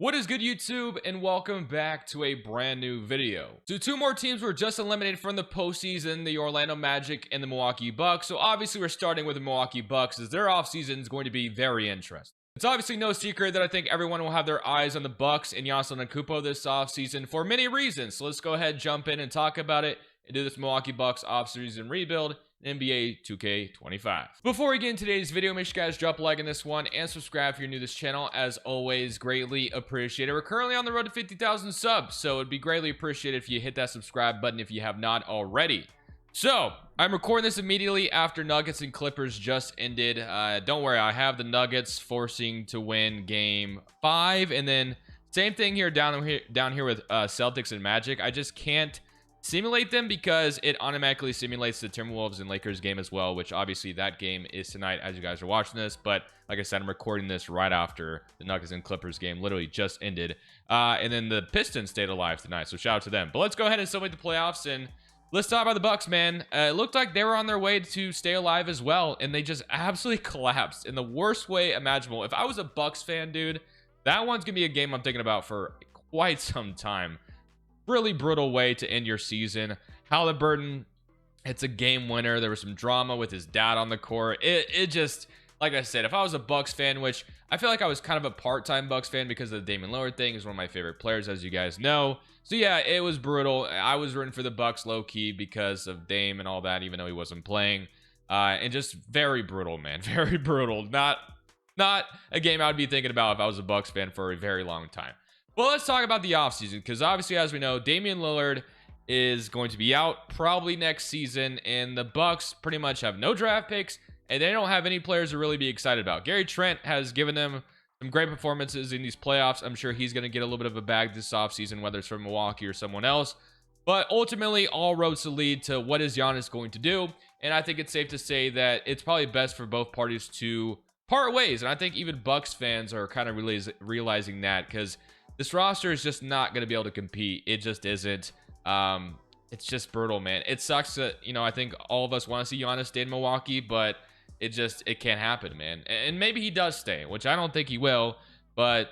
What is good, YouTube, and welcome back to a brand new video. So two more teams were just eliminated from the postseason, the Orlando Magic and the Milwaukee Bucks. So obviously we're starting with the Milwaukee Bucks as their offseason is going to be very interesting. It's obviously no secret that I think everyone will have their eyes on the Bucks and Giannis Antetokounmpo this offseason for many reasons. So let's go ahead, jump in and talk about it and do this Milwaukee Bucks offseason rebuild NBA 2K25. Before we get into today's video, make sure you guys drop a like on this one and subscribe if you're new to this channel. As always, greatly appreciated. We're currently on the road to 50,000 subs, so it'd be greatly appreciated if you hit that subscribe button if you have not already. So I'm recording this immediately after Nuggets and Clippers just ended. Don't worry, I have the Nuggets forcing to win game 5, and then same thing here down here with Celtics and Magic. I just can't simulate them because it automatically simulates the Timberwolves and Lakers game as well, which obviously that game is tonight as you guys are watching this. But like I said, I'm recording this right after the Nuggets and Clippers game literally just ended, and then the Pistons stayed alive tonight, so shout out to them. But let's go ahead and simulate the playoffs, and let's talk about the Bucks, man. It looked like they were on their way to stay alive as well, and they just absolutely collapsed in the worst way imaginable. If I was a Bucks fan, dude, that one's gonna be a game I'm thinking about for quite some time. Really brutal way to end your season. Halliburton, it's a game winner. There was some drama with his dad on the court. It just, like I said, if I was a Bucks fan, which I feel like I was kind of a part-time Bucks fan because of the Damian Lillard thing, is one of my favorite players, as you guys know. So yeah, it was brutal. I was rooting for the Bucks low-key because of Dame and all that, even though he wasn't playing. And just very brutal, man. Very brutal. Not a game I would be thinking about if I was a Bucks fan for a very long time. Well, let's talk about the offseason, because obviously, as we know, Damian Lillard is going to be out probably next season, and the Bucks pretty much have no draft picks, and they don't have any players to really be excited about. Gary Trent has given them some great performances in these playoffs. I'm sure he's going to get a little bit of a bag this offseason, whether it's from Milwaukee or someone else. But ultimately, all roads to lead to what is Giannis going to do, and I think it's safe to say that it's probably best for both parties to part ways, and I think even Bucks fans are kind of realizing that, because this roster is just not going to be able to compete. It just isn't. It's just brutal, man. It sucks that, I think all of us want to see Giannis stay in Milwaukee, but it can't happen, man. And maybe he does stay, which I don't think he will, but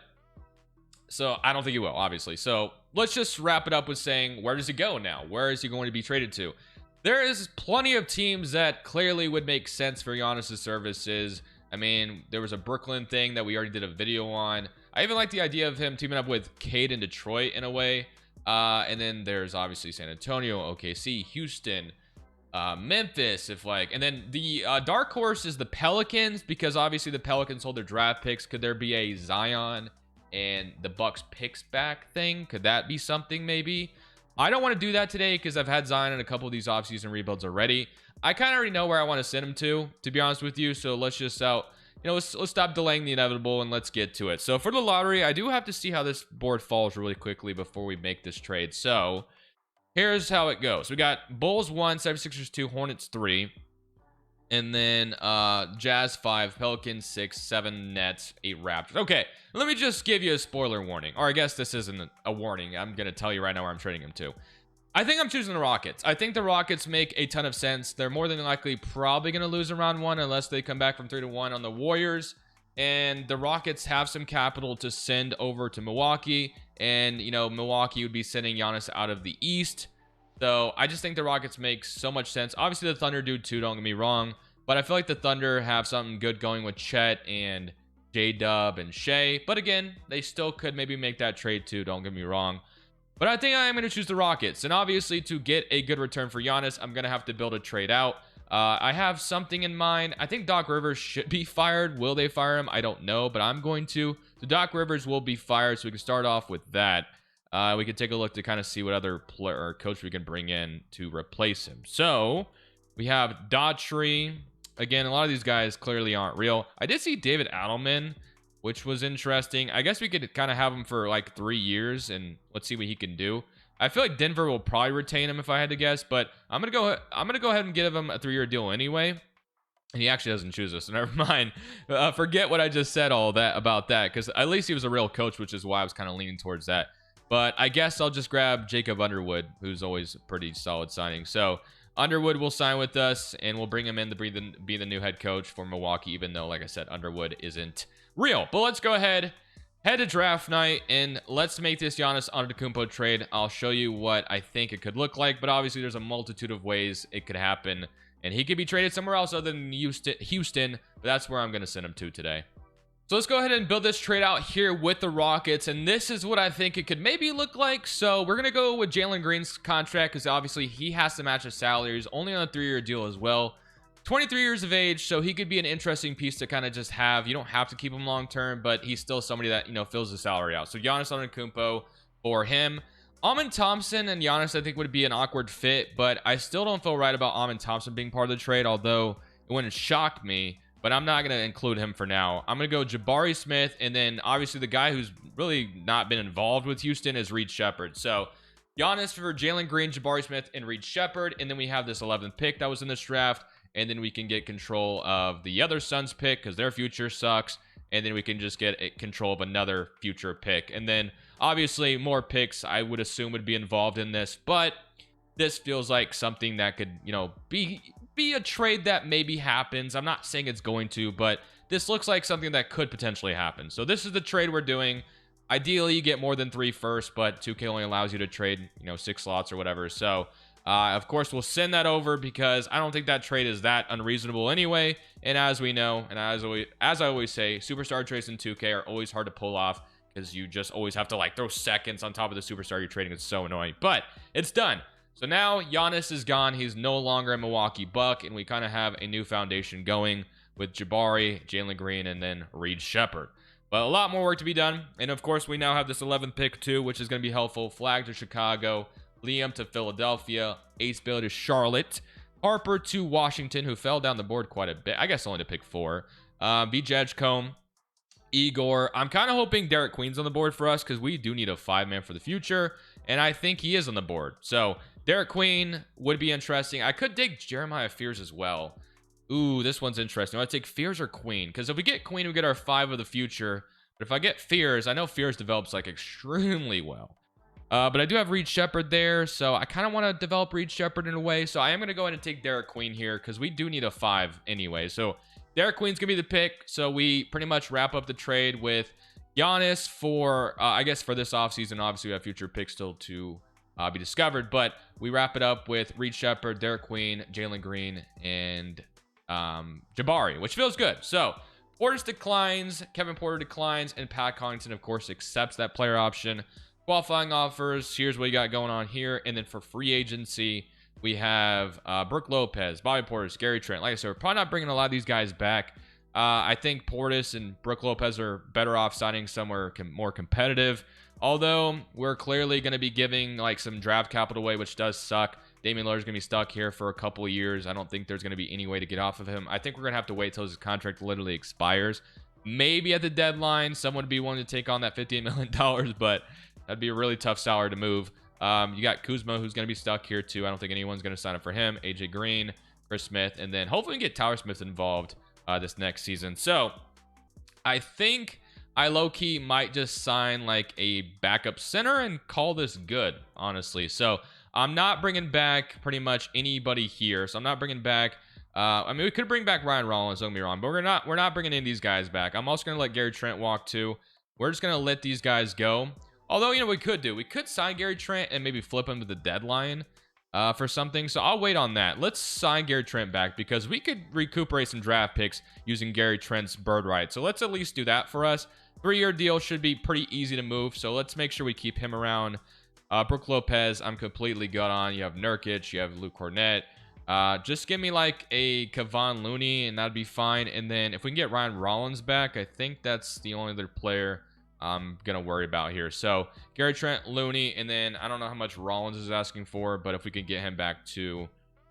so I don't think he will, obviously. So let's just wrap it up with saying, where does he go now? Where is he going to be traded to? There is plenty of teams that clearly would make sense for Giannis' services. I mean, there was a Brooklyn thing that we already did a video on. I even like the idea of him teaming up with Cade in Detroit in a way. And then there's obviously San Antonio, OKC, Houston, Memphis, and then the dark horse is the Pelicans, because obviously the Pelicans hold their draft picks. Could there be a Zion and the Bucks picks back thing? Could that be something maybe? I don't want to do that today because I've had Zion in a couple of these offseason rebuilds already. I kind of already know where I want to send him to be honest with you. So let's just let's stop delaying the inevitable and let's get to it. So for the lottery, I do have to see how this board falls really quickly before we make this trade. So here's how it goes. We got Bulls 1, 76ers 2, Hornets 3, and then Jazz 5, Pelicans 6, 7 Nets, 8 Raptors. Okay, let me just give you a spoiler warning, or I guess this isn't a warning. I'm gonna tell you right now where I'm trading him to. I think I'm choosing the Rockets. I think the Rockets make a ton of sense. They're more than likely probably going to lose in round 1 unless they come back from 3-1 on the Warriors. And the Rockets have some capital to send over to Milwaukee. And, Milwaukee would be sending Giannis out of the East. So I just think the Rockets make so much sense. Obviously, the Thunder do too, don't get me wrong. But I feel like the Thunder have something good going with Chet and J-Dub and Shea. But again, they still could maybe make that trade too, don't get me wrong. But I think I am going to choose the Rockets. And obviously, to get a good return for Giannis, I'm going to have to build a trade out. I have something in mind. I think Doc Rivers should be fired. Will they fire him? I don't know, but I'm going to. So Doc Rivers will be fired, so we can start off with that. We can take a look to kind of see what other player or coach we can bring in to replace him. So we have Daughtry. Again, a lot of these guys clearly aren't real. I did see David Adelman, which was interesting. I guess we could kind of have him for like 3 years and let's see what he can do. I feel like Denver will probably retain him if I had to guess, but I'm gonna go ahead and give him a 3-year deal anyway. And he actually doesn't choose us, so never mind. Forget what I just said about that, because at least he was a real coach, which is why I was kind of leaning towards that. But I guess I'll just grab Jacob Underwood, who's always a pretty solid signing. So Underwood will sign with us, and we'll bring him in to be the new head coach for Milwaukee, even though, like I said, Underwood isn't real. But let's go ahead head to draft night, and let's make this Giannis Antetokounmpo trade. I'll show you what I think it could look like, but obviously there's a multitude of ways it could happen, and he could be traded somewhere else other than Houston, but that's where I'm going to send him to today. So let's go ahead and build this trade out here with the Rockets, and this is what I think it could maybe look like. So we're going to go with Jalen Green's contract because obviously he has to match his salary. He's only on a 3-year deal as well. 23 years of age, so he could be an interesting piece to kind of just have. You don't have to keep him long term, but he's still somebody that, you know, fills the salary out. So Giannis Antetokounmpo for him. Amen Thompson and Giannis I think would be an awkward fit, but I still don't feel right about Amen Thompson being part of the trade, although it wouldn't shock me. But I'm not going to include him for now. I'm going to go Jabari Smith, and then obviously the guy who's really not been involved with Houston is Reed Sheppard. So Giannis for Jalen Green, Jabari Smith, and Reed Sheppard, and then we have this 11th pick that was in this draft, and then we can get control of the other Suns pick because their future sucks, and then we can just get control of another future pick. And then obviously more picks I would assume would be involved in this, but this feels like something that could, you know, be a trade that maybe happens. I'm not saying it's going to, but this looks like something that could potentially happen. So this is the trade we're doing. Ideally, you get more than 3 first, but 2K only allows you to trade, you know, 6 slots or whatever. So of course, we'll send that over because I don't think that trade is that unreasonable anyway. And as we know, and as I always say, superstar trades in 2K are always hard to pull off because you just always have to like throw seconds on top of the superstar you're trading. It's so annoying, but it's done. So now Giannis is gone. He's no longer a Milwaukee Buck, and we kind of have a new foundation going with Jabari, Jalen Green, and then Reed Sheppard. But a lot more work to be done. And of course, we now have this 11th pick too, which is going to be helpful. Flag to Chicago, Liam to Philadelphia, Ace Bailey to Charlotte, Harper to Washington, who fell down the board quite a bit. I guess only to pick 4. VJ Edgecombe, Igor. I'm kind of hoping Derek Queen's on the board for us because we do need a 5-man for the future, and I think he is on the board. So Derek Queen would be interesting. I could dig Jeremiah Fears as well. Ooh, this one's interesting. I take Fears or Queen, because if we get Queen, we get our 5 of the future. But if I get Fears, I know Fears develops like extremely well. But I do have Reed Sheppard there, so I kind of want to develop Reed Sheppard in a way. So I am going to go ahead and take Derek Queen here because we do need a 5 anyway. So Derek Queen's going to be the pick. So we pretty much wrap up the trade with Giannis for, I guess, for this offseason. Obviously, we have future picks still to be discovered, but we wrap it up with Reed Sheppard, Derek Queen, Jalen Green, and Jabari, which feels good. So Portis declines, Kevin Porter declines, and Pat Connaughton, of course, accepts that player option. Qualifying offers, here's what you got going on here. And then for free agency, we have Brook Lopez, Bobby Portis, Gary Trent. Like I said, we're probably not bringing a lot of these guys back. I think Portis and Brook Lopez are better off signing somewhere more competitive. Although we're clearly going to be giving like some draft capital away, which does suck. Damian Lillard's going to be stuck here for a couple of years. I don't think there's going to be any way to get off of him. I think we're going to have to wait till his contract literally expires. Maybe at the deadline, someone would be willing to take on that $58 million, but that'd be a really tough salary to move. You got Kuzma, who's going to be stuck here too. I don't think anyone's going to sign up for him. AJ Green, Chris Smith, and then hopefully we can get Tyler Smith involved this next season. So I think I low-key might just sign like a backup center and call this good, honestly. So I'm not bringing back pretty much anybody here. So I'm not bringing back, I mean, we could bring back Ryan Rollins, don't get me wrong, but we're not bringing any of these guys back. I'm also going to let Gary Trent walk too. We're just going to let these guys go. Although, you know, we could sign Gary Trent and maybe flip him to the deadline for something. So I'll wait on that. Let's sign Gary Trent back because we could recuperate some draft picks using Gary Trent's bird right. So let's at least do that for us. 3-year deal should be pretty easy to move. So let's make sure we keep him around. Brook Lopez, I'm completely good on. You have Nurkic, you have Luke Cornett. Just give me like a Kevon Looney and that'd be fine. And then if we can get Ryan Rollins back, I think that's the only other player I'm gonna worry about here. So Gary Trent, Looney, and then I don't know how much Rollins is asking for, but if we could get him back too,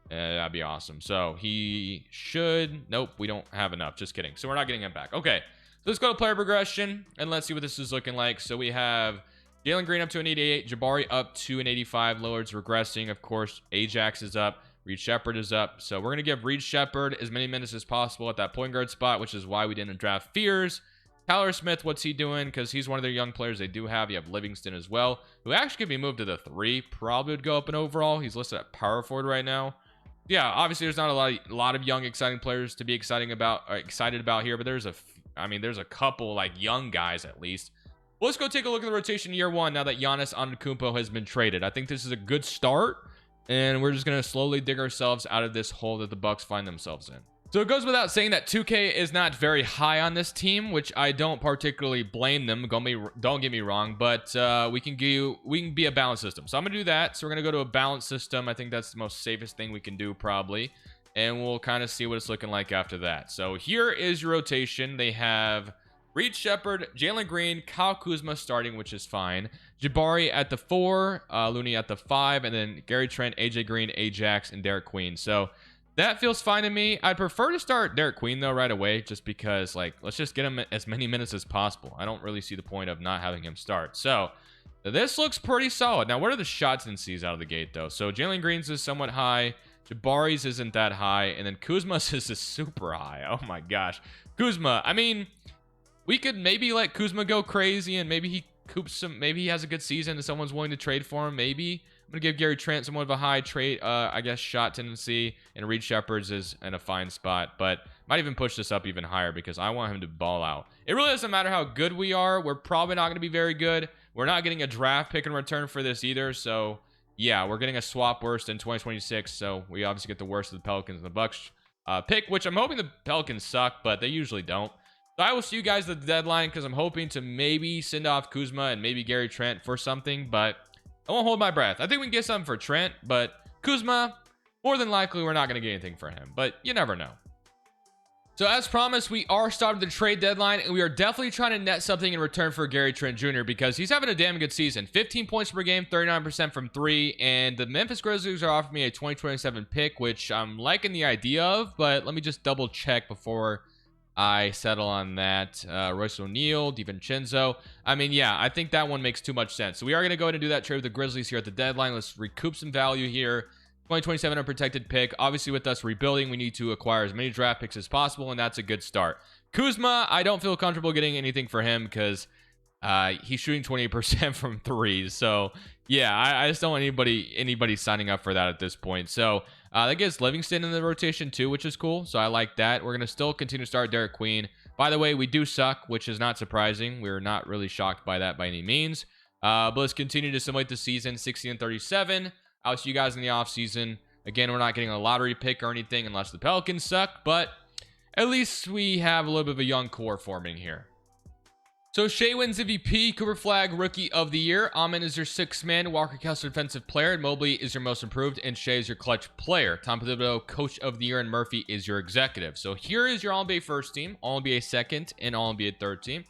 that'd be awesome. So he should, nope, we don't have enough, just kidding. So we're not getting him back. Okay, so let's go to player progression and let's see what this is looking like. So we have Jalen Green up to an 88, Jabari up to an 85, Lillard's regressing, of course, Ajax is up, Reed Sheppard is up. So we're gonna give Reed Sheppard as many minutes as possible at that point guard spot, which is why we didn't draft Fears. Tyler Smith, what's he doing? Because he's one of their young players they do have. You have Livingston as well, who actually could be moved to the 3. Probably would go up in overall. He's listed at power forward right now. Yeah, obviously there's not a lot of young, exciting players to be excited about here, but there's a couple like young guys at least. let's go take a look at the rotation year one now that Giannis Antetokounmpo has been traded. I think this is a good start, and we're just going to slowly dig ourselves out of this hole that the Bucks find themselves in. So it goes without saying that 2K is not very high on this team, which I don't particularly blame them. Don't get me wrong, but we can be a balanced system. So I'm gonna do that. So we're gonna go to a balanced system. I think that's the most safest thing we can do probably, and we'll kind of see what it's looking like after that. So here is your rotation. They have Reed Shepherd, Jalen Green, Kyle Kuzma starting, which is fine. Jabari at the 4, Looney at the 5, and then Gary Trent, AJ Green, Ajax, and Derek Queen. So that feels fine to me. I'd prefer to start Derek Queen, though, right away, just because, like, let's just get him as many minutes as possible. I don't really see the point of not having him start. So this looks pretty solid. Now, what are the shot tendencies out of the gate, though? So Jalen Green's is somewhat high. Jabari's isn't that high. And then Kuzma's is super high. Oh, my gosh. Kuzma, I mean, we could maybe let Kuzma go crazy, and maybe he coops some. Maybe he has a good season and someone's willing to trade for him. Maybe. I'm going to give Gary Trent somewhat of a high trade, I guess, shot tendency, and Reed Shepherd's is in a fine spot, but might even push this up even higher because I want him to ball out. It really doesn't matter how good we are. We're probably not going to be very good. We're not getting a draft pick in return for this either, so yeah, we're getting a swap worst in 2026, so we obviously get the worst of the Pelicans and the Bucks pick, which I'm hoping the Pelicans suck, but they usually don't. So I will see you guys at the deadline because I'm hoping to maybe send off Kuzma and maybe Gary Trent for something, but I won't hold my breath. I think we can get something for Trent, but Kuzma, more than likely, we're not going to get anything for him, but you never know. So as promised, we are starting the trade deadline, and we are definitely trying to net something in return for Gary Trent Jr. because he's having a damn good season. 15 points per game, 39% from 3, and the Memphis Grizzlies are offering me a 2027 pick, which I'm liking the idea of, but let me just double check before I settle on that. Royce O'Neal, DiVincenzo. I mean, yeah, I think that one makes too much sense. So we are going to go ahead and do that trade with the Grizzlies here at the deadline. Let's recoup some value here. 2027 unprotected pick. Obviously, with us rebuilding, we need to acquire as many draft picks as possible, and that's a good start. Kuzma, I don't feel comfortable getting anything for him because he's shooting 28% from 3. So, yeah, I just don't want anybody signing up for that at this point. So, that gets Livingston in the rotation too, which is cool. So I like that. We're going to still continue to start Derek Queen. By the way, we do suck, which is not surprising. We're not really shocked by that by any means. But let's continue to simulate the season. 16-37. I'll see you guys in the offseason. Again, we're not getting a lottery pick or anything unless the Pelicans suck. But at least we have a little bit of a young core forming here. So Shea wins MVP, Cooper Flag Rookie of the Year, Amen is your 6th man, Walker Kessler Defensive Player, and Mobley is your Most Improved, and Shea is your Clutch Player. Tom Thibodeau Coach of the Year, and Murphy is your Executive. So here is your All-NBA first team, All-NBA second, and All-NBA third team.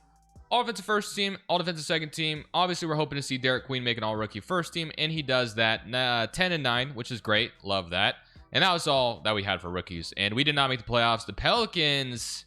All defensive first team, all defensive second team. Obviously, we're hoping to see Derek Queen make an all-rookie first team, and he does that 10-9, which is great. Love that. And that was all that we had for rookies. And we did not make the playoffs. The Pelicans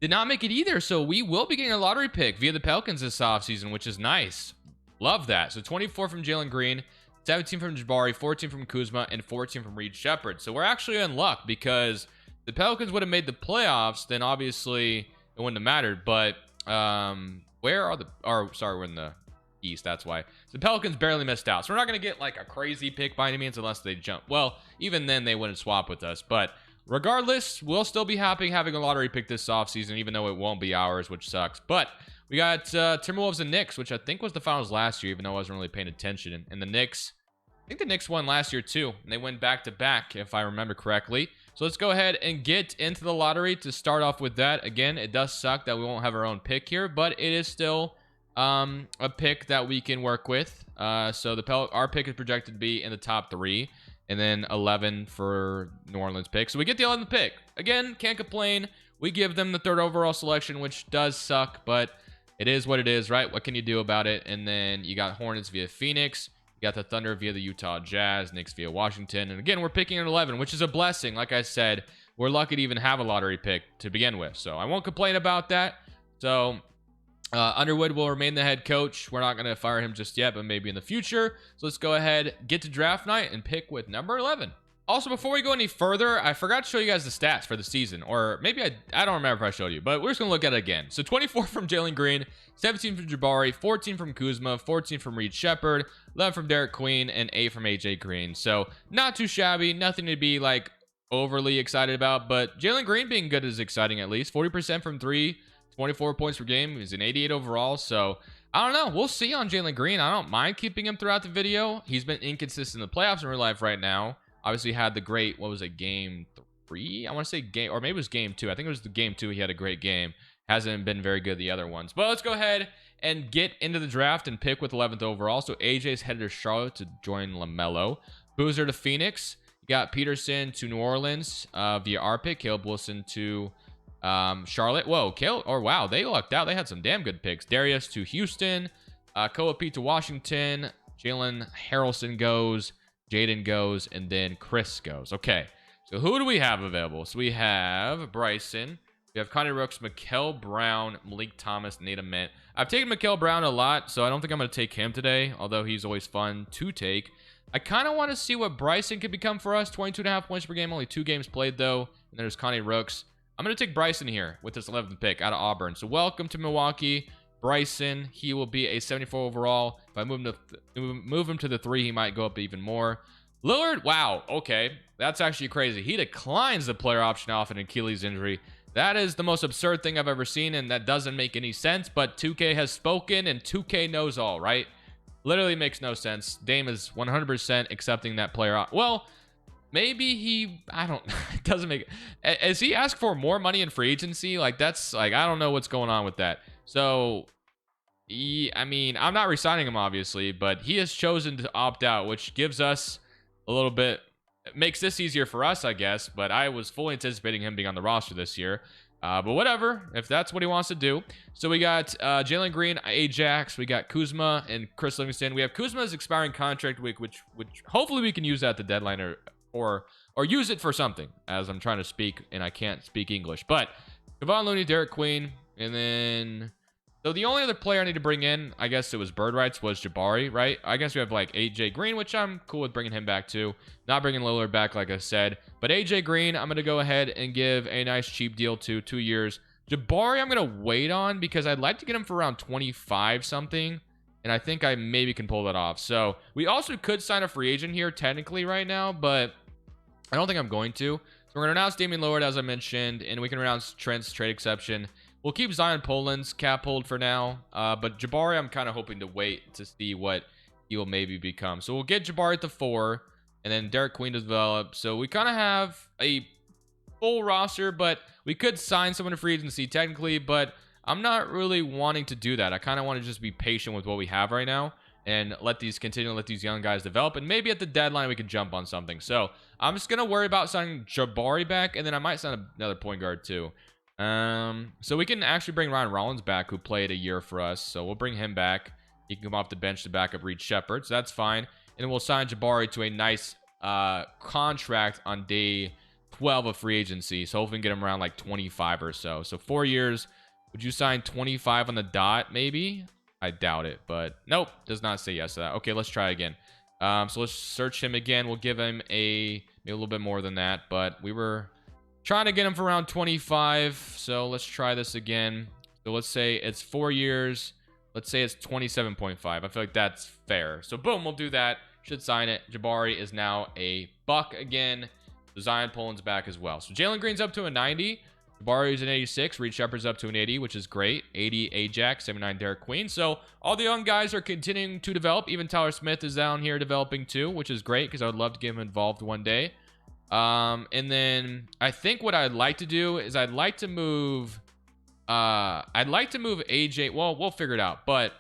did not make it either, so we will be getting a lottery pick via the Pelicans this offseason, which is nice. Love that. So 24 from Jalen Green, 17 from Jabari, 14 from Kuzma, and 14 from Reed Shepherd. So we're actually in luck because the Pelicans would have made the playoffs, then obviously it wouldn't have mattered. But where are the... Or, sorry, we're in the East, that's why. So the Pelicans barely missed out. So we're not going to get like a crazy pick by any means unless they jump. Well, even then they wouldn't swap with us, but regardless, we'll still be happy having a lottery pick this offseason, even though it won't be ours, which sucks. But we got Timberwolves and Knicks, which I think was the finals last year, even though I wasn't really paying attention. And the Knicks, I think the Knicks won last year too. And they went back-to-back, if I remember correctly. So let's go ahead and get into the lottery to start off with that. Again, it does suck that we won't have our own pick here, but it is still a pick that we can work with. So our pick is projected to be in the top 3. And then 11 for New Orleans pick. So we get the 11th pick. Again, can't complain. We give them the 3rd overall selection, which does suck, but it is what it is, right? What can you do about it? And then you got Hornets via Phoenix. You got the Thunder via the Utah Jazz. Knicks via Washington. And again, we're picking at 11, which is a blessing. Like I said, we're lucky to even have a lottery pick to begin with. So I won't complain about that. So Underwood will remain the head coach. We're not going to fire him just yet, but maybe in the future. So let's go ahead, get to draft night, and pick with number 11. Also, before we go any further, I forgot to show you guys the stats for the season. Or maybe I don't remember if I showed you, but we're just going to look at it again. So 24 from Jalen Green, 17 from Jabari, 14 from Kuzma, 14 from Reed Shepherd, 11 from Derek Queen, and 8 from AJ Green. So not too shabby. Nothing to be like overly excited about, but Jalen Green being good is exciting at least. 40% from 3. 24 points per game. He's an 88 overall. So I don't know. We'll see on Jalen Green. I don't mind keeping him throughout the video. He's been inconsistent in the playoffs in real life right now. Obviously had the great, what was it, game 3? I want to say game, or maybe it was game 2. I think it was the game 2. He had a great game. Hasn't been very good the other ones. But let's go ahead and get into the draft and pick with 11th overall. So AJ's headed to Charlotte to join LaMelo. Boozer to Phoenix. You got Peterson to New Orleans via our pick. Caleb Wilson to Charlotte. Whoa, wow, they lucked out. They had some damn good picks. Darius to Houston. Koa Pete to Washington. Jalen Harrelson goes. Jaden goes. And then Chris goes. Okay, so who do we have available? So we have Bryson. We have Connie Rooks, Mikal Brown, Malik Thomas, Nate Ament. I've taken Mikal Brown a lot, so I don't think I'm going to take him today, although he's always fun to take. I kind of want to see what Bryson could become for us. 22.5 points per game, only 2 games played, though. And there's Connie Rooks. I'm going to take Bryson here with this 11th pick out of Auburn. So welcome to Milwaukee. Bryson, he will be a 74 overall. If I move him to the 3, he might go up even more. Lillard, wow, okay. That's actually crazy. He declines the player option off an Achilles injury. That is the most absurd thing I've ever seen, and that doesn't make any sense, but 2K has spoken, and 2K knows all, right? Literally makes no sense. Dame is 100% accepting that player. Well, maybe he, I don't, it doesn't make, as he asked for more money in free agency, like, that's, like, I don't know what's going on with that. So, I mean, I'm not resigning him, obviously, but he has chosen to opt out, which gives us a little bit, makes this easier for us, I guess, but I was fully anticipating him being on the roster this year. But whatever, if that's what he wants to do. So we got Jalen Green, Ajax, we got Kuzma and Chris Livingston. We have Kuzma's expiring contract week, which hopefully we can use at the deadline or use it for something, as I'm trying to speak and I can't speak English. But Kevon Looney, Derek Queen, and then so the only other player I need to bring in, I guess it was bird rights, was Jabari, right? I guess we have like AJ Green, which I'm cool with bringing him back too. Not bringing Lillard back, like I said. But AJ Green, I'm going to go ahead and give a nice cheap deal to 2 years. Jabari, I'm going to wait on because I'd like to get him for around 25 something. And I think I maybe can pull that off. So we also could sign a free agent here technically right now, but I don't think I'm going to. So we're going to announce Damian Lillard, as I mentioned, and we can announce Trent's trade exception. We'll keep Zion Poland's cap hold for now, but Jabari, I'm kind of hoping to wait to see what he will maybe become. So we'll get Jabari at the 4, and then Derek Queen to develop. So we kind of have a full roster, but we could sign someone to free agency technically, but I'm not really wanting to do that. I kind of want to just be patient with what we have right now and let these young guys develop, and maybe at the deadline we can jump on something. So I'm just going to worry about signing Jabari back, and then I might sign another point guard too. So we can actually bring Ryan Rollins back, who played a year for us. So we'll bring him back. He can come off the bench to back up Reed Shepard. So that's fine. And then we'll sign Jabari to a nice contract on day 12 of free agency. So hopefully we can get him around like 25 or so. So 4 years. Would you sign 25 on the dot, maybe? I doubt it, but nope. Does not say yes to that. Okay, let's try again. So let's search him again. We'll give him maybe a little bit more than that, but we were trying to get him for around 25. So let's try this again. So let's say it's 4 years. Let's say it's 27.5. I feel like that's fair. So boom, we'll do that. Should sign it. Jabari is now a Buck again. So Zion Poland's back as well. So Jalen Green's up to a 90. Jabari's an 86. Reed Shepard's up to an 80, which is great. 80 Ajax, 79 Derek Queen. So all the young guys are continuing to develop. Even Tyler Smith is down here developing too, which is great because I would love to get him involved one day. And then I think what I'd like to do is I'd like to move AJ. Well, we'll figure it out, but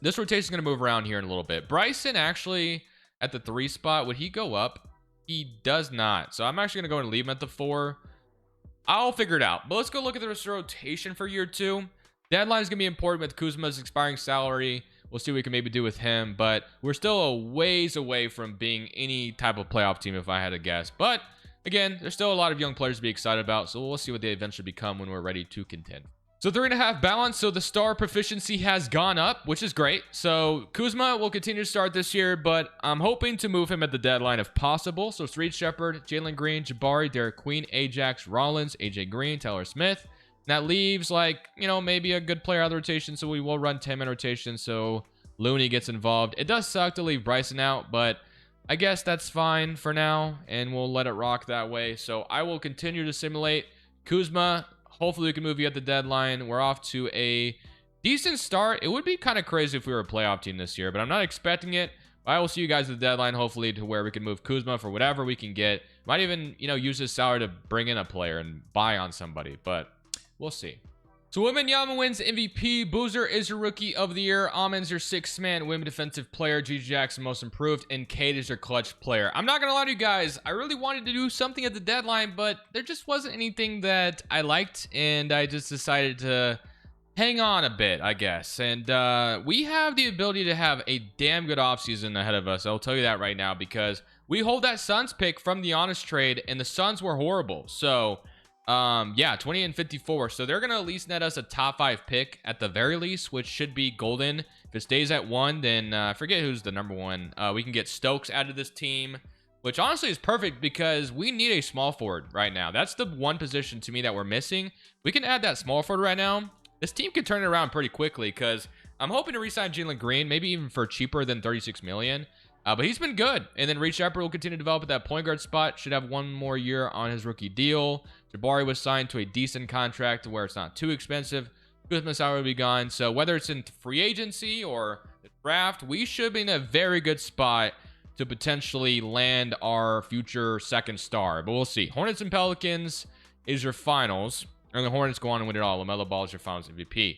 this rotation is going to move around here in a little bit. Bryson actually at the 3 spot, would he go up? He does not. So I'm actually going to go and leave him at the 4. I'll figure it out, but let's go look at the rotation for year 2. Deadline is going to be important with Kuzma's expiring salary. We'll see what we can maybe do with him, but we're still a ways away from being any type of playoff team if I had to guess. But again, there's still a lot of young players to be excited about, so we'll see what they eventually become when we're ready to contend. So 3.5 balance. So the star proficiency has gone up, which is great. So Kuzma will continue to start this year, but I'm hoping to move him at the deadline if possible. So it's Reed Shepard, Jalen Green, Jabari, Derek Queen, Ajax, Rollins, AJ Green, Tyler Smith. And that leaves like, maybe a good player out of the rotation. So we will run 10-man rotation. So Looney gets involved. It does suck to leave Bryson out, but I guess that's fine for now. And we'll let it rock that way. So I will continue to simulate Kuzma. Hopefully we can move you at the deadline. We're off to a decent start. It would be kind of crazy if we were a playoff team this year, but I'm not expecting it. I will see you guys at the deadline, hopefully, to where we can move Kuzma for whatever we can get. Might even, use his salary to bring in a player and buy on somebody, but we'll see. So Wembanyama wins MVP. Boozer is your Rookie of the Year. Amon's your 6th man Wim Defensive Player. GG Jackson Most Improved. And Cade is your Clutch Player. I'm not going to lie to you guys. I really wanted to do something at the deadline, but there just wasn't anything that I liked. And I just decided to hang on a bit, I guess. And we have the ability to have a damn good offseason ahead of us. I'll tell you that right now, because we hold that Suns pick from the Giannis trade, and the Suns were horrible. So yeah, 20 and 54. So they're gonna at least net us a top 5 pick at the very least, which should be golden. If it stays at 1, then I forget who's the number 1. We can get Stokes out of this team, which honestly is perfect because we need a small forward right now. That's the one position to me that we're missing. We can add that small forward right now. This team could turn it around pretty quickly, because I'm hoping to re-sign Jalen Green, maybe even for cheaper than $36 million. But he's been good. And then Reed Shepard will continue to develop at that point guard spot. Should have 1 more year on his rookie deal. Jabari was signed to a decent contract to where it's not too expensive. Kuzma's salary will be gone. So whether it's in free agency or the draft, we should be in a very good spot to potentially land our future 2nd star. But we'll see. Hornets and Pelicans is your finals. And the Hornets go on and win it all. LaMelo Ball is your finals MVP.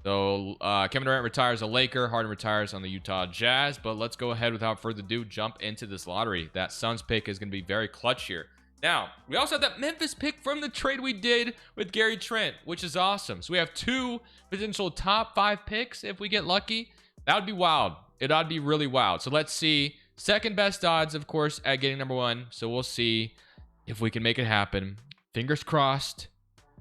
So Kevin Durant retires a Laker. Harden retires on the Utah Jazz. But let's go ahead without further ado, jump into this lottery. That Suns pick is going to be very clutch here. Now, we also have that Memphis pick from the trade we did with Gary Trent, which is awesome. So we have 2 potential top 5 picks if we get lucky. That would be wild. It ought to be really wild. So let's see. 2nd best odds, of course, at getting number 1. So we'll see if we can make it happen. Fingers crossed.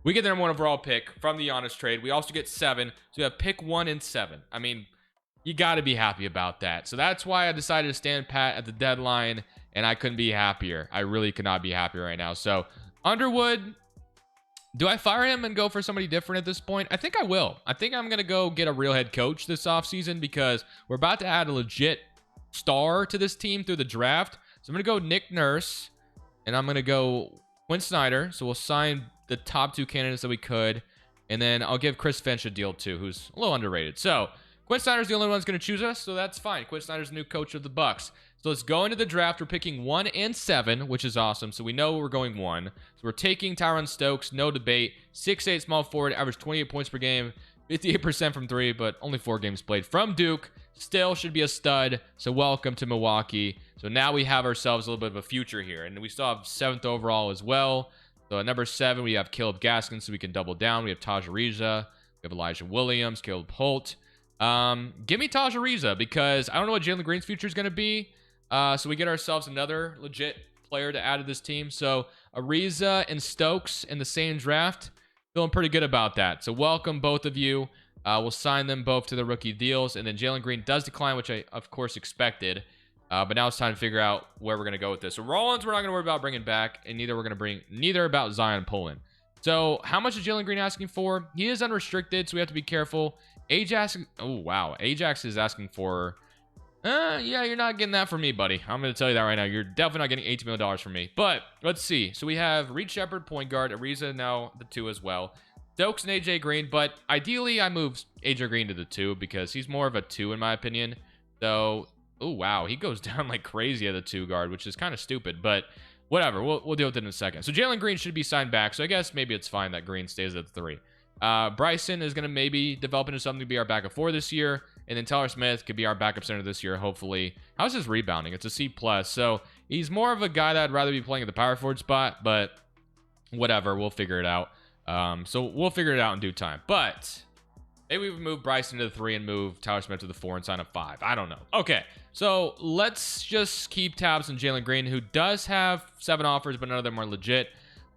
We get the number 1 overall pick from the Giannis trade. We also get 7. So we have pick 1 and 7. I mean, you got to be happy about that. So that's why I decided to stand pat at the deadline, and I couldn't be happier. I really could not be happier right now. So Underwood, do I fire him and go for somebody different at this point? I think I will. I think I'm going to go get a real head coach this offseason, because we're about to add a legit star to this team through the draft. So I'm going to go Nick Nurse, and I'm going to go Quinn Snyder. So we'll sign the top 2 candidates that we could, and then I'll give Chris Finch a deal too, who's a little underrated. So Quinn Snyder's the only one that's going to choose us, so that's fine. Quinn Snyder's the new coach of the Bucks. So let's go into the draft. We're picking 1 and 7, which is awesome. So we know we're going 1. So we're taking Tyron Stokes, no debate. 6'8" small forward, average 28 points per game, 58% from 3, but only 4 games played. From Duke, still should be a stud. So welcome to Milwaukee. So now we have ourselves a little bit of a future here, and we still have 7th overall as well. So at number 7, we have Caleb Gaskin, so we can double down. We have Taj Ariza. We have Elijah Williams, Caleb Holt. Give me Taj Ariza, because I don't know what Jalen Green's future is going to be. So we get ourselves another legit player to add to this team. So Ariza and Stokes in the same draft. Feeling pretty good about that. So welcome, both of you. We'll sign them both to the rookie deals. And then Jalen Green does decline, which I, of course, expected. But now it's time to figure out where we're going to go with this. So Rollins, we're not going to worry about bringing back, and neither about Zion Poland. So how much is Jalen Green asking for? He is unrestricted, so we have to be careful. Ajax is asking for, yeah, you're not getting that from me, buddy. I'm going to tell you that right now. You're definitely not getting $18 million from me. But let's see. So we have Reed Shepard, point guard. Ariza now the 2 as well. Stokes and AJ Green, but ideally I move AJ Green to the 2 because he's more of a 2 in my opinion. So, oh wow, he goes down like crazy at the 2 guard, which is kind of stupid, but whatever. We'll deal with it in a second. So Jalen Green should be signed back, so I guess maybe it's fine that Green stays at the 3. Bryson is going to maybe develop into something to be our backup 4 this year, and then Tyler Smith could be our backup center this year, hopefully. How's his rebounding? It's a C+, so he's more of a guy that I'd rather be playing at the power forward spot, but whatever, we'll figure it out. So we'll figure it out in due time, but maybe we would move Bryson to the 3 and move Tyler Smith to the 4 and sign a 5. I don't know. Okay, so let's just keep tabs on Jalen Green, who does have 7 offers, but none of them are legit.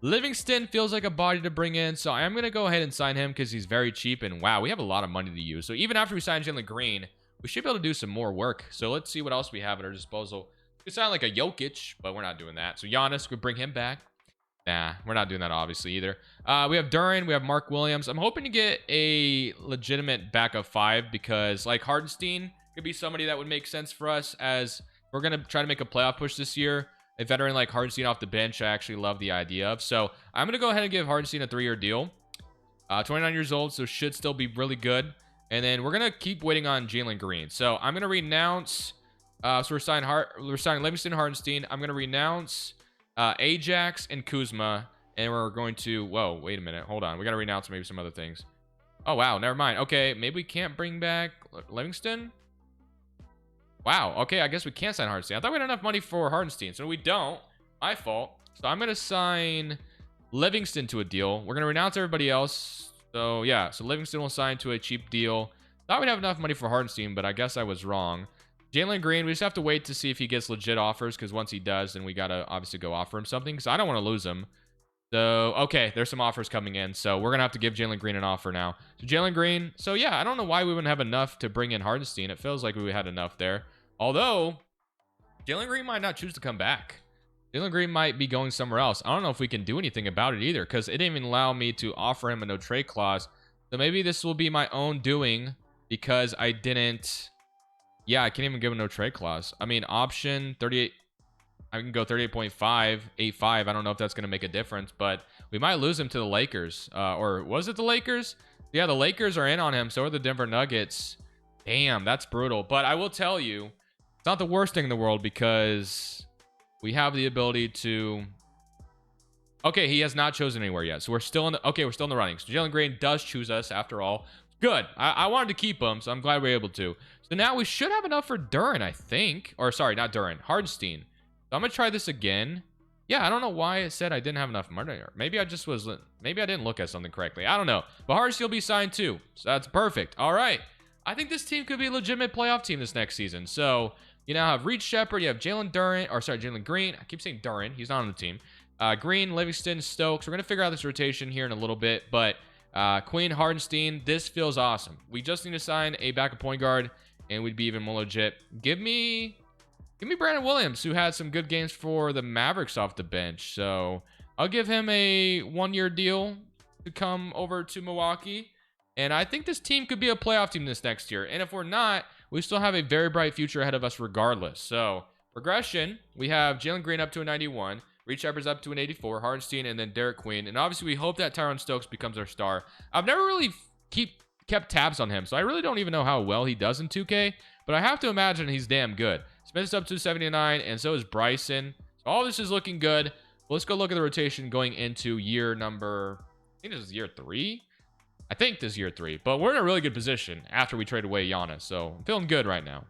Livingston feels like a body to bring in, so I am going to go ahead and sign him because he's very cheap, and wow, we have a lot of money to use. So even after we sign Jalen Green, we should be able to do some more work. So let's see what else we have at our disposal. We could sign like a Jokic, but we're not doing that. So Giannis, could bring him back. Nah, we're not doing that obviously either. We have Duran, we have Mark Williams. I'm hoping to get a legitimate backup 5 because like Hardenstein could be somebody that would make sense for us as we're going to try to make a playoff push this year. A veteran like Hardenstein off the bench, I actually love the idea of. So I'm going to go ahead and give Hardenstein a 3-year deal. 29 years old, so should still be really good. And then we're going to keep waiting on Jalen Green. So I'm going to renounce. So we're signing Livingston, Hartenstein. I'm going to renounce Ajax and Kuzma. And we're going to... Whoa, wait a minute. Hold on. We got to renounce maybe some other things. Oh, wow. Never mind. Okay, maybe we can't bring back Livingston. Wow. Okay, I guess we can't sign Hartenstein. I thought we had enough money for Hartenstein. So we don't. My fault. So I'm going to sign Livingston to a deal. We're going to renounce everybody else. So, yeah. So Livingston will sign to a cheap deal. Thought we'd have enough money for Hartenstein, but I guess I was wrong. Jalen Green, we just have to wait to see if he gets legit offers, because once he does, then we got to obviously go offer him something, because I don't want to lose him. So, okay, there's some offers coming in. So, we're going to have to give Jalen Green an offer now. So, Jalen Green. So, yeah, I don't know why we wouldn't have enough to bring in Hartenstein. It feels like we had enough there. Although, Jalen Green might not choose to come back. Jalen Green might be going somewhere else. I don't know if we can do anything about it either, because it didn't even allow me to offer him a no-trade clause. So, maybe this will be my own doing, because I didn't... Yeah, I can't even give him no trade clause. I mean, option 38... I can go 38.5, 85. I don't know if that's going to make a difference, but we might lose him to the Lakers. Or was it the Lakers? Yeah, the Lakers are in on him. So are the Denver Nuggets. Damn, that's brutal. But I will tell you, it's not the worst thing in the world, because we have the ability to... Okay, he has not chosen anywhere yet. So we're still in the... Okay, we're still in the running. So Jalen Green does choose us after all. Good. I wanted to keep him, so I'm glad we're able to. So now we should have enough for Duren, I think. Or sorry, not Duren. Hartenstein. So I'm going to try this again. Yeah, I don't know why it said I didn't have enough money. Maybe I just was... Maybe I didn't look at something correctly. I don't know. But Hartenstein will be signed too. So that's perfect. All right. I think this team could be a legitimate playoff team this next season. So you now have Reed Shepherd. You have Jalen Green. I keep saying Duren. He's not on the team. Green, Livingston, Stokes. We're going to figure out this rotation here in a little bit. But Queen, Hartenstein, this feels awesome. We just need to sign a backup point guard, and we'd be even more legit. Give me Brandon Williams, who had some good games for the Mavericks off the bench. So I'll give him a 1-year deal to come over to Milwaukee. And I think this team could be a playoff team this next year. And if we're not, we still have a very bright future ahead of us regardless. So progression, we have Jalen Green up to a 91. Reed Shepherd's up to an 84. Hartenstein, and then Derek Queen. And obviously, we hope that Tyrone Stokes becomes our star. I've never really kept tabs on him, so I really don't even know how well he does in 2K. But I have to imagine he's damn good. Smith's up to 79, and so is Bryson. So all this is looking good. Let's go look at the rotation going into year number... I think this is year 3. I think this is year 3. But we're in a really good position after we trade away Giannis. So I'm feeling good right now.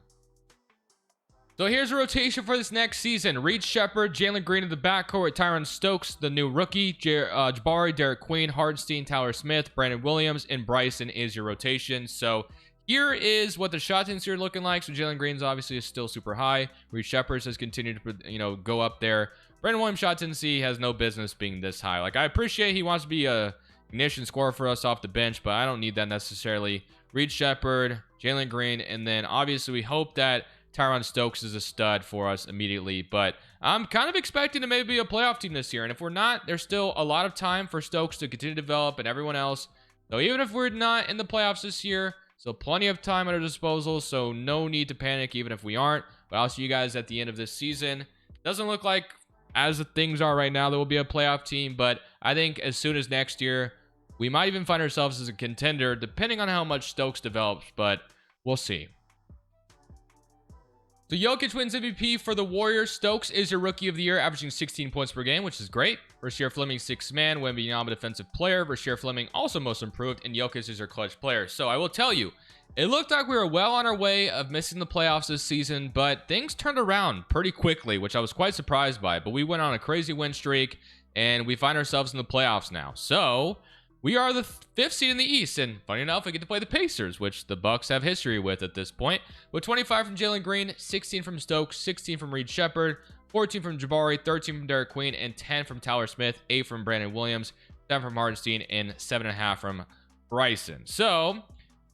So here's a rotation for this next season. Reed Shepherd, Jalen Green in the backcourt with Tyrone Stokes, the new rookie. Jabari, Derek Queen, Hartenstein, Tyler Smith, Brandon Williams, and Bryson is your rotation. So here is what the shot intensity are looking like. So Jalen Green's obviously is still super high. Reed Shepherd has continued to, go up there. Brandon Williams' shot intensity has no business being this high. Like, I appreciate he wants to be a ignition scorer for us off the bench, but I don't need that necessarily. Reed Shepherd, Jalen Green, and then obviously we hope that Tyrone Stokes is a stud for us immediately, but I'm kind of expecting to maybe be a playoff team this year, and if we're not, there's still a lot of time for Stokes to continue to develop and everyone else. So even if we're not in the playoffs this year, still plenty of time at our disposal, so no need to panic even if we aren't. But I'll see you guys at the end of this season. Doesn't look like, as the things are right now, there will be a playoff team, but I think as soon as next year, we might even find ourselves as a contender, depending on how much Stokes develops, but we'll see. So Jokic wins MVP for the Warriors. Stokes is your Rookie of the Year, averaging 16 points per game, which is great. Rasheer Fleming, 6th man, Wembanyama Defensive Player. Rasheer Fleming also Most Improved, and Jokic is your Clutch Player. So I will tell you, it looked like we were well on our way of missing the playoffs this season, but things turned around pretty quickly, which I was quite surprised by. But we went on a crazy win streak, and we find ourselves in the playoffs now. So we are the 5th seed in the East, and funny enough, we get to play the Pacers, which the Bucks have history with at this point. With 25 from Jalen Green, 16 from Stokes, 16 from Reed Shepherd, 14 from Jabari, 13 from Derek Queen, and 10 from Tyler Smith, 8 from Brandon Williams, 7 from Hartenstein, and 7.5 from Bryson. So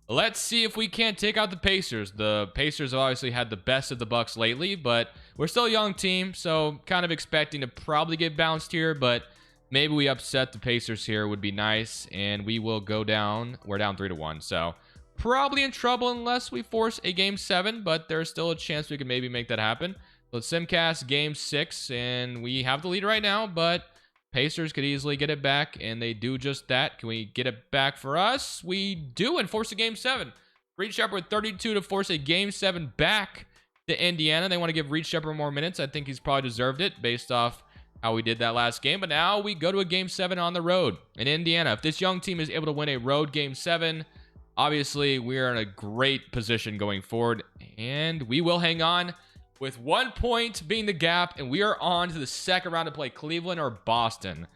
let's see if we can't take out the Pacers. The Pacers have obviously had the best of the Bucks lately, but we're still a young team, so kind of expecting to probably get bounced here, but maybe we upset the Pacers here would be nice, and we will go down. We're down 3-1, so probably in trouble unless we force a Game 7, but there's still a chance we can maybe make that happen. Let's simcast Game 6, and we have the lead right now, but Pacers could easily get it back, and they do just that. Can we get it back for us? We do, and force a Game 7. Reed Shepard with 32 to force a Game 7 back to Indiana. They want to give Reed Shepard more minutes. I think he's probably deserved it based off how we did that last game. But now we go to a Game 7 on the road in Indiana. If this young team is able to win a road Game 7, obviously we are in a great position going forward. And we will hang on with 1 point being the gap. And we are on to the second round to play Cleveland or Boston.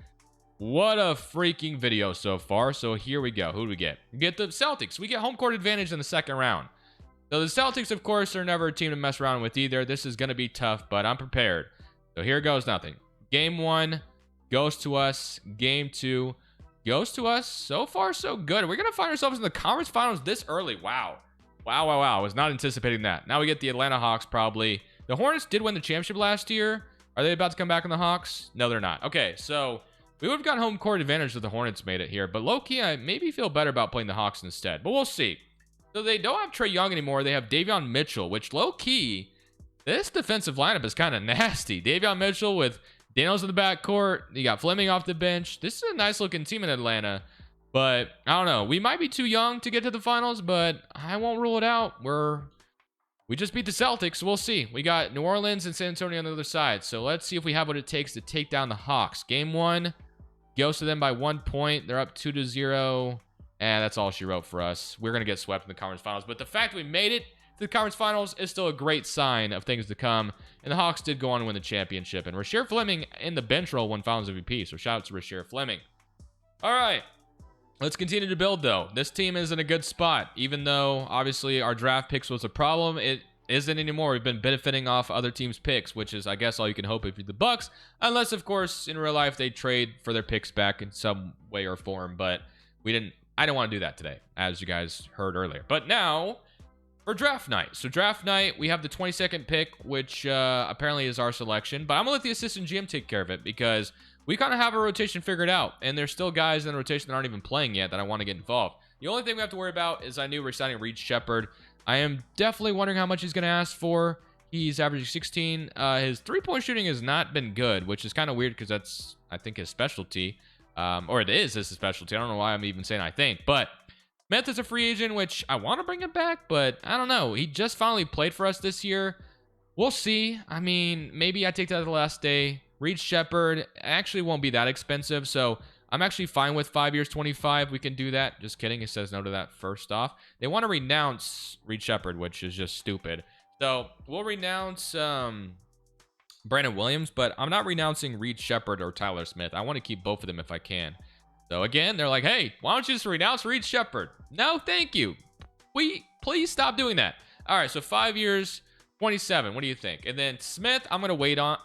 What a freaking video so far. So here we go. Who do we get? We get the Celtics. We get home court advantage in the second round. So the Celtics, of course, are never a team to mess around with either. This is going to be tough, but I'm prepared. So here goes nothing. Game 1 goes to us. Game 2 goes to us. So far, so good. We're going to find ourselves in the conference finals this early. Wow. Wow. I was not anticipating that. Now we get the Atlanta Hawks probably. The Hornets did win the championship last year. Are they about to come back on the Hawks? No, they're not. Okay, so we would have gotten home court advantage if the Hornets made it here. But low-key, I maybe feel better about playing the Hawks instead. But we'll see. So they don't have Trae Young anymore. They have Davion Mitchell, which low-key, this defensive lineup is kind of nasty. Davion Mitchell with Daniels in the backcourt. You got Fleming off the bench. This is a nice-looking team in Atlanta. But I don't know. We might be too young to get to the finals, but I won't rule it out. We just beat the Celtics. We'll see. We got New Orleans and San Antonio on the other side. So let's see if we have what it takes to take down the Hawks. Game 1 goes to them by 1 point. They're up 2-0. And that's all she wrote for us. We're going to get swept in the conference finals. But the fact we made it to the conference finals is still a great sign of things to come. And the Hawks did go on to win the championship. And Rasheer Fleming in the bench role won Finals MVP. So shout out to Rasheer Fleming. All right. Let's continue to build, though. This team is in a good spot. Even though, obviously, our draft picks was a problem, it isn't anymore. We've been benefiting off other teams' picks, which is, I guess, all you can hope if you're the Bucks. Unless, of course, in real life, they trade for their picks back in some way or form. But I don't want to do that today, as you guys heard earlier. But now, for draft night. So draft night, we have the 22nd pick, which apparently is our selection. But I'm going to let the assistant GM take care of it because we kind of have a rotation figured out. And there's still guys in the rotation that aren't even playing yet that I want to get involved. The only thing we have to worry about is I knew we're signing Reed Shepard. I am definitely wondering how much he's going to ask for. He's averaging 16. His three-point shooting has not been good, which is kind of weird because that's, I think, his specialty. Or it is his specialty. I don't know why I'm even saying I think. But Smith is a free agent, which I want to bring him back, but I don't know. He just finally played for us this year. We'll see. I mean, maybe I take that the last day. Reed Shepard actually won't be that expensive, so I'm actually fine with 5 years, 25. We can do that. Just kidding. It says no to that first off. They want to renounce Reed Shepard, which is just stupid. So we'll renounce Brandon Williams, but I'm not renouncing Reed Shepard or Tyler Smith. I want to keep both of them if I can. So again, they're like, hey, why don't you just renounce Reed Shepard? No, thank you. Please stop doing that. All right, so 5 years, 27. What do you think? And then Smith, I'm going to wait on.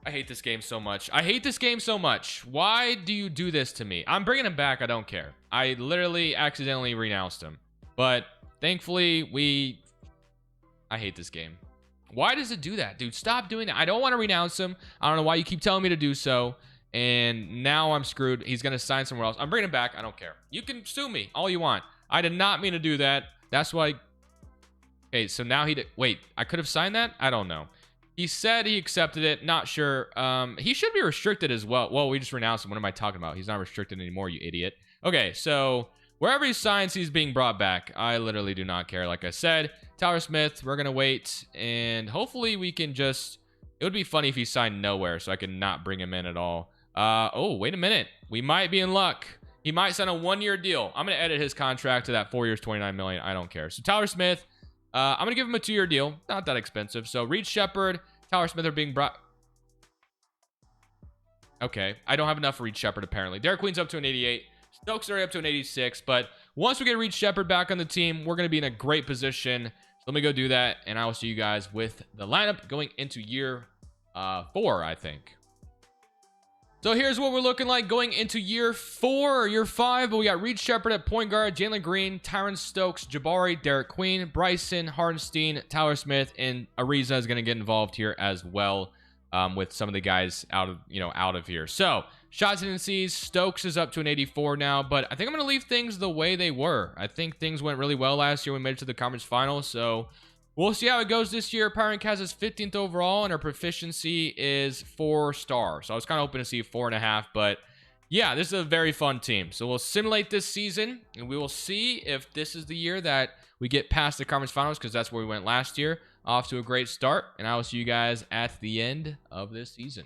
I hate this game so much. I hate this game so much. Why do you do this to me? I'm bringing him back. I don't care. I literally accidentally renounced him. But thankfully, I hate this game. Why does it do that? Dude, stop doing that. I don't want to renounce him. I don't know why you keep telling me to do so. And now I'm screwed. He's going to sign somewhere else. I'm bringing him back. I don't care. You can sue me all you want. I did not mean to do that. That's why. Okay, so now he did. Wait, I could have signed that? I don't know. He said he accepted it. Not sure. He should be restricted as well. Well, we just renounced him. What am I talking about? He's not restricted anymore, you idiot. Okay, so wherever he signs, he's being brought back. I literally do not care. Like I said, Tyler Smith, we're going to wait. And hopefully we can just. It would be funny if he signed nowhere, so I could not bring him in at all. Oh, wait a minute. We might be in luck. He might sign a 1-year deal. I'm going to edit his contract to that 4 years, $29 million. I don't care. So Tyler Smith. I'm going to give him a 2-year deal. Not that expensive. So Reed Shepard, Tyler Smith are being brought. Okay. I don't have enough for Reed Shepard, apparently. Derek Queen's up to an 88. Stokes are up to an 86. But once we get Reed Shepard back on the team, we're going to be in a great position. So let me go do that. And I will see you guys with the lineup going into year 4, I think. So here's what we're looking like going into year 4 or year 5. But we got Reed Shepard at point guard, Jalen Green, Tyron Stokes, Jabari, Derek Queen, Bryson, Hardenstein, Tyler Smith, and Ariza is going to get involved here as well with some of the guys out of here. So shots tendencies, Stokes is up to an 84 now, but I think I'm going to leave things the way they were. I think things went really well last year. We made it to the conference finals, so we'll see how it goes this year. Power rank has us 15th overall, and our proficiency is 4 star. So I was kind of hoping to see 4.5, but yeah, this is a very fun team. So we'll simulate this season, and we will see if this is the year that we get past the conference finals, because that's where we went last year. Off to a great start, and I will see you guys at the end of this season.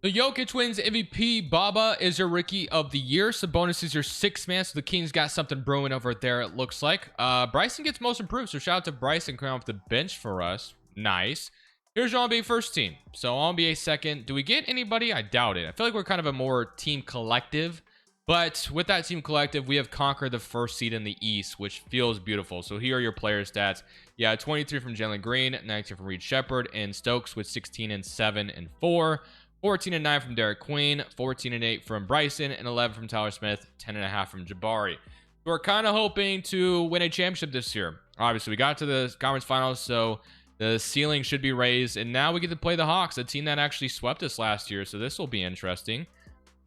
The Jokic wins MVP. Baba is your rookie of the year. Sabonis is your sixth man. So the Kings got something brewing over there, it looks like. Bryson gets most improved. So shout out to Bryson coming off the bench for us. Nice. Here's your All-NBA first team. So All-NBA second. Do we get anybody? I doubt it. I feel like we're kind of a more team collective. But with that team collective, we have conquered the first seed in the East, which feels beautiful. So here are your player stats. Yeah, 23 from Jalen Green, 19 from Reed Shepherd, and Stokes with 16 and 7 and 4. 14 and 9 from Derek Queen, 14 and 8 from Bryson, and 11 from Tyler Smith, 10 and a half from Jabari. So we're kind of hoping to win a championship this year. Obviously, we got to the conference finals, so the ceiling should be raised. And now we get to play the Hawks, a team that actually swept us last year. So this will be interesting.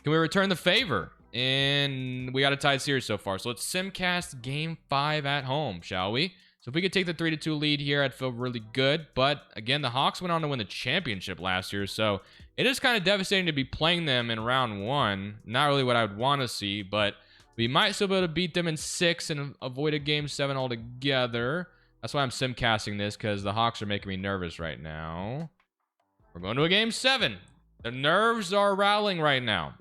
Can we return the favor? And we got a tied series so far. So let's simcast game 5 at home, shall we? So if we could take the 3-2 lead here, I'd feel really good. But again, the Hawks went on to win the championship last year. So it is kind of devastating to be playing them in round 1. Not really what I would want to see, but we might still be able to beat them in 6 and avoid a game 7 altogether. That's why I'm simcasting this, because the Hawks are making me nervous right now. We're going to a game 7. The nerves are rattling right now.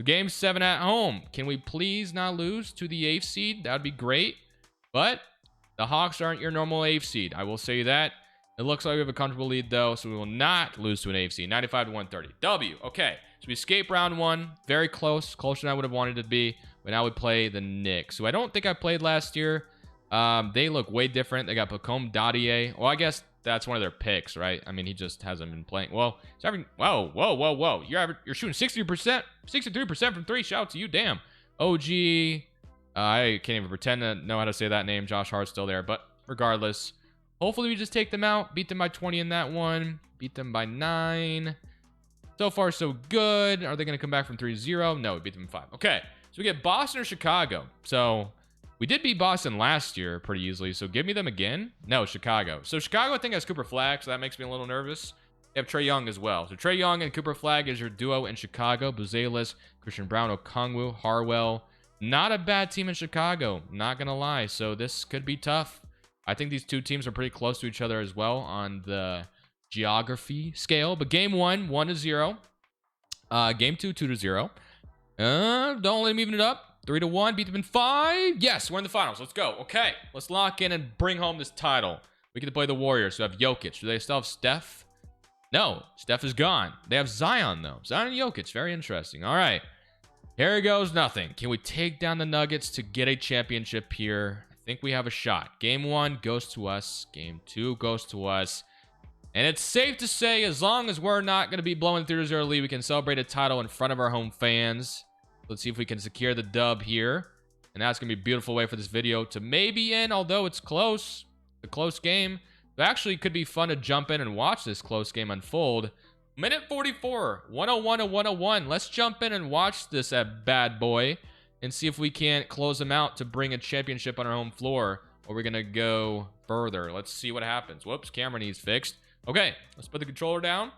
Game 7 at home. Can we please not lose to the 8th seed? That would be great. But the Hawks aren't your normal 8th seed. I will say that. It looks like we have a comfortable lead, though, so we will not lose to an 8th seed. 95 to 130. W. Okay. So we escape round 1. Very close. Closer than I would have wanted it to be. But now we play the Knicks, who I don't think I played last year. They look way different. They got Pacome Dadier. Well, I guess that's one of their picks, right? I mean, he just hasn't been playing. Well, he's having. Whoa. You're shooting 60%, 63% from 3. Shout out to you. Damn. OG. I can't even pretend to know how to say that name. Josh Hart's still there. But regardless, hopefully we just take them out. Beat them by 20 in that one. Beat them by 9. So far, so good. Are they going to come back from 3-0? No, we beat them in 5. Okay. So we get Boston or Chicago. So we did beat Boston last year pretty easily, so give me them again. No, Chicago. So Chicago, I think, has Cooper Flagg, so that makes me a little nervous. They have Trae Young as well. So Trae Young and Cooper Flagg is your duo in Chicago. Buzelis, Christian Brown, Okongwu, Harwell. Not a bad team in Chicago, not going to lie. So this could be tough. I think these two teams are pretty close to each other as well on the geography scale. But game 1, 1-0. Game 2, 2-0. Don't let them even it up. 3-1, beat them in 5. Yes, we're in the finals. Let's go. Okay, let's lock in and bring home this title. We get to play the Warriors, who have Jokic. Do they still have Steph? No, Steph is gone. They have Zion, though. Zion and Jokic. Very interesting. All right. Here goes nothing. Can we take down the Nuggets to get a championship here? I think we have a shot. Game 1 goes to us. Game 2 goes to us. And it's safe to say, as long as we're not going to be blowing 3-0 lead, we can celebrate a title in front of our home fans. Let's see if we can secure the dub here. And that's going to be a beautiful way for this video to maybe end, although it's close. A close game. It actually could be fun to jump in and watch this close game unfold. Minute 44, 101 to 101. Let's jump in and watch this bad boy and see if we can't close them out to bring a championship on our home floor. Or we're going to go further. Let's see what happens. Whoops, camera needs fixed. Okay, let's put the controller down.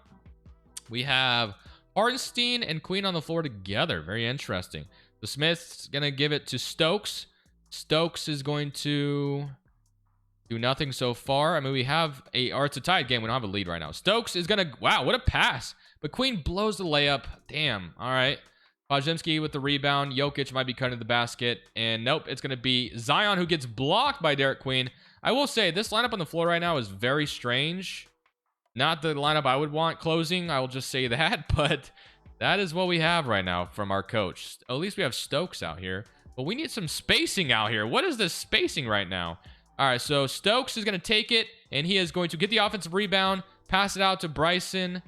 We have Hartenstein and Queen on the floor together. Very interesting. The Smith's going to give it to Stokes. Stokes is going to do nothing so far. I mean, we have it's a tied game. We don't have a lead right now. Stokes is going to, wow, what a pass. But Queen blows the layup. Damn. All right. Podziemski with the rebound. Jokic might be cutting the basket. And nope, it's going to be Zion who gets blocked by Derek Queen. I will say this lineup on the floor right now is very strange. Not the lineup I would want closing. I will just say that. But that is what we have right now from our coach. At least we have Stokes out here. But we need some spacing out here. What is this spacing right now? All right, so Stokes is going to take it. And he is going to get the offensive rebound. Pass it out to Bryson.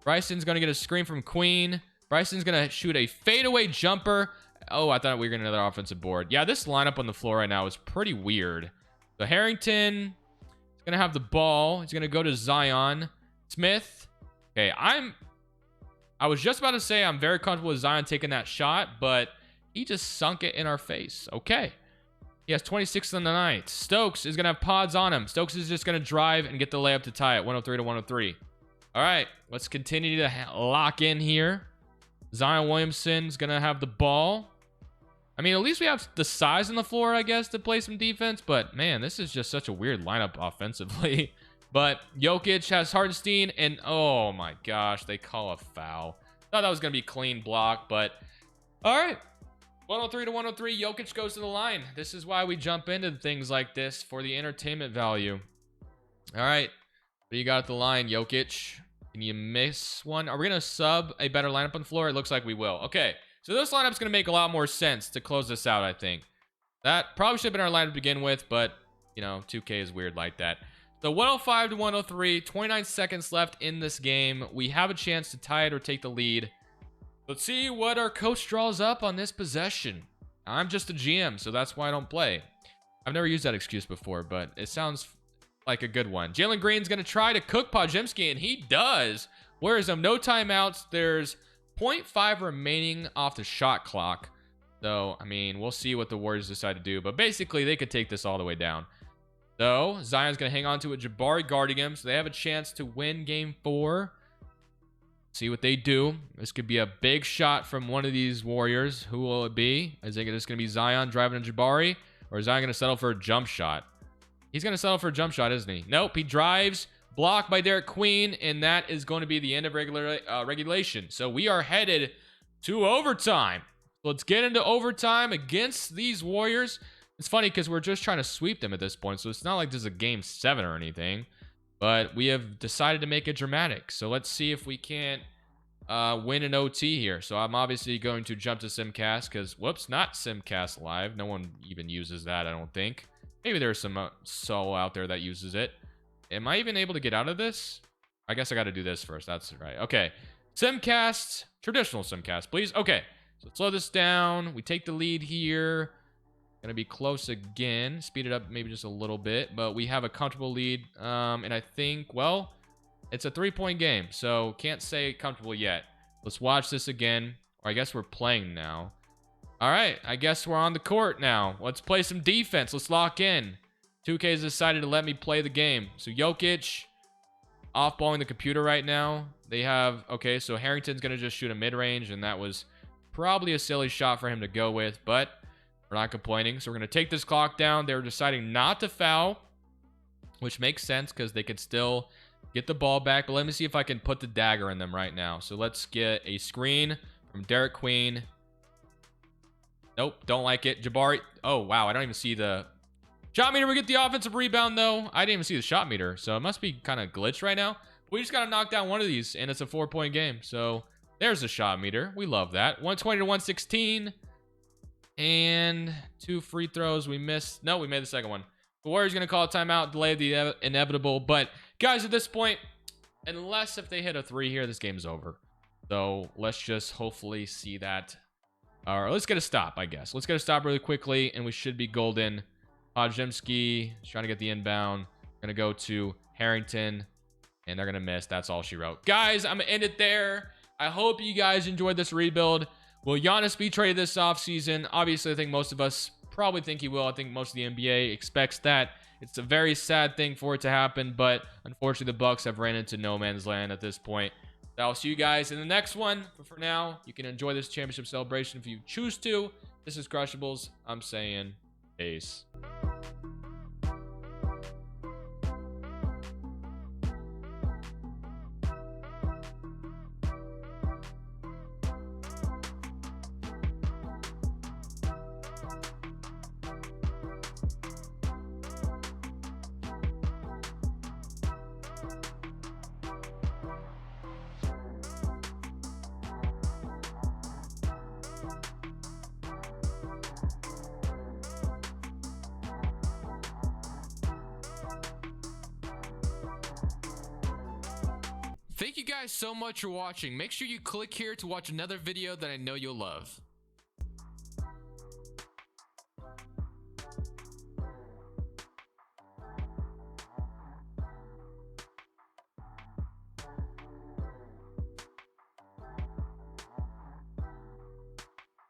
Bryson's going to get a screen from Queen. Bryson's going to shoot a fadeaway jumper. Oh, I thought we were going to get another offensive board. Yeah, this lineup on the floor right now is pretty weird. So Harrington is going to have the ball. He's going to go to Zion. Smith. Okay, I was just about to say I'm very comfortable with Zion taking that shot, but he just sunk it in our face. Okay. He has 26 on the night. Stokes is going to have pods on him. Stokes is just going to drive and get the layup to tie it. 103 to 103. All right, let's continue to lock in here. Zion Williamson's gonna have the ball. I mean, at least we have the size on the floor, I guess, to play some defense. But, man, this is just such a weird lineup offensively. But Jokic has Hartenstein, and oh, my gosh, they call a foul. Thought that was going to be clean block, but all right. 103 to 103, Jokic goes to the line. This is why we jump into things like this, for the entertainment value. All right. What do you got at the line, Jokic? Can you miss one? Are we going to sub a better lineup on the floor? It looks like we will. Okay. So this lineup's going to make a lot more sense to close this out, I think. That probably should have been our lineup to begin with, but, you know, 2K is weird like that. So 105 to 103, 29 seconds left in this game. We have a chance to tie it or take the lead. Let's see what our coach draws up on this possession. I'm just a GM, so that's why I don't play. I've never used that excuse before, but it sounds like a good one. Jalen Green's going to try to cook Podziemski, and he does. Whereas no timeouts. There's 0.5 remaining off the shot clock. So, I mean, we'll see what the Warriors decide to do. But basically, they could take this all the way down. So, Zion's going to hang on to it. Jabari guarding him. So, they have a chance to win game 4. See what they do. This could be a big shot from one of these Warriors. Who will it be? Is it just going to be Zion driving to Jabari? Or is Zion going to settle for a jump shot? He's going to settle for a jump shot, isn't he? Nope, he drives. Blocked by Derek Queen, and that is going to be the end of regulation. So we are headed to overtime. Let's get into overtime against these Warriors. It's funny because we're just trying to sweep them at this point, so it's not like this is a game 7 or anything. But we have decided to make it dramatic. So let's see if we can't win an OT here. So I'm obviously going to jump to Simcast because, whoops, not Simcast Live. No one even uses that, I don't think. Maybe there's some solo out there that uses it. Am I even able to get out of this? I guess I got to do this first. That's right. Okay. Simcast. Traditional Simcast, please. Okay. So slow this down. We take the lead here. Gonna be close again. Speed it up maybe just a little bit. But we have a comfortable lead. And I think, well, it's a 3-point game. So can't say comfortable yet. Let's watch this again. Or I guess we're playing now. All right. I guess we're on the court now. Let's play some defense. Let's lock in. 2K has decided to let me play the game. So Jokic off-balling the computer right now. They have, okay, so Harrington's going to just shoot a mid-range, and that was probably a silly shot for him to go with, but we're not complaining. So we're going to take this clock down. They were deciding not to foul, which makes sense because they could still get the ball back. But let me see if I can put the dagger in them right now. So let's get a screen from Derek Queen. Nope, don't like it. Jabari. Oh, wow, I don't even see the shot meter. We get the offensive rebound, though. I didn't even see the shot meter, so it must be kind of glitched right now. We just got to knock down one of these, and it's a 4-point game. So there's the shot meter. We love that. 120 to 116. And 2 free throws. We missed. No, we made the second one. The Warriors going to call a timeout, delay the inevitable. But, guys, at this point, unless if they hit a 3 here, this game's over. So let's just hopefully see that. Or let's get a stop, I guess. Let's get a stop really quickly, and we should be golden. Podziemski is trying to get the inbound. Going to go to Harrington, and they're going to miss. That's all she wrote. Guys, I'm going to end it there. I hope you guys enjoyed this rebuild. Will Giannis be traded this offseason? Obviously, I think most of us probably think he will. I think most of the NBA expects that. It's a very sad thing for it to happen, but unfortunately, the Bucks have ran into no man's land at this point. So I'll see you guys in the next one. But for now, you can enjoy this championship celebration if you choose to. This is Crushables. I'm saying peace. Thank you guys so much for watching. Make sure you click here to watch another video that I know you'll love.